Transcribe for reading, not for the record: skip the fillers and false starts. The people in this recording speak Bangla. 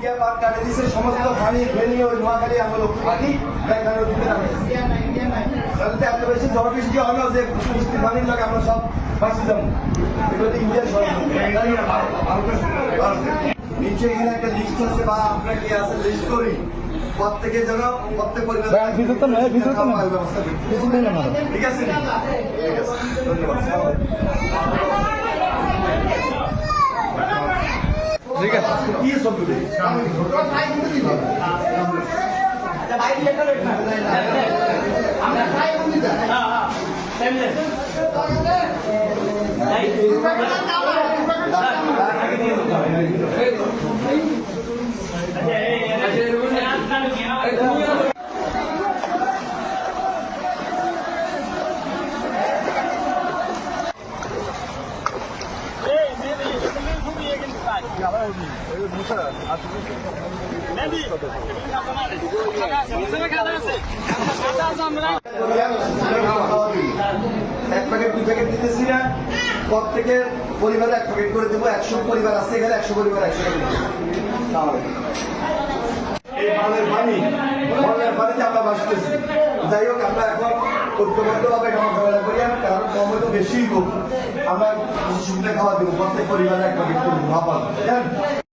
ইন্ডিয়া বাদ কাটে দিচ্ছে সমস্ত পানি ফেনি ওই নোয়াখালী আমরা লোক পানি এখানে দিতে তাহলে এত বেশি ঝড় বৃষ্টি হয় না যে বৃষ্টি পানির লাগে আমরা সব বাঁচি যাবো এগুলো তো ইন্ডিয়ান নিশ্চয়ই এখানে একটা লিস্ট আছে বা আমরা কি আছে লিস্ট করি প্রত্যেকের জন্য প্রত্যেক পরিবার ব্যবস্থা করি ঠিক আছে ধন্যবাদ ঠিক আছে কি সব দিবে এক প্যাকেট 2 প্যাকেট দিতেছি না প্রত্যেকের পরিবারে 1 প্যাকেট করে দেবো 100 পরিবার আছে এখানে 100 পরিবার 100 টাকা এই মালের পানিতে আমরা বাঁচতেছি যাই হোক আমরা এখন ঐক্যবদ্ধভাবে মোকাবেলা করি কারণ সময় তো বেশি হোক আমরা সুবিধা খাওয়া দেবো প্রত্যেক পরিবারে 1 প্যাকেট করে দেবো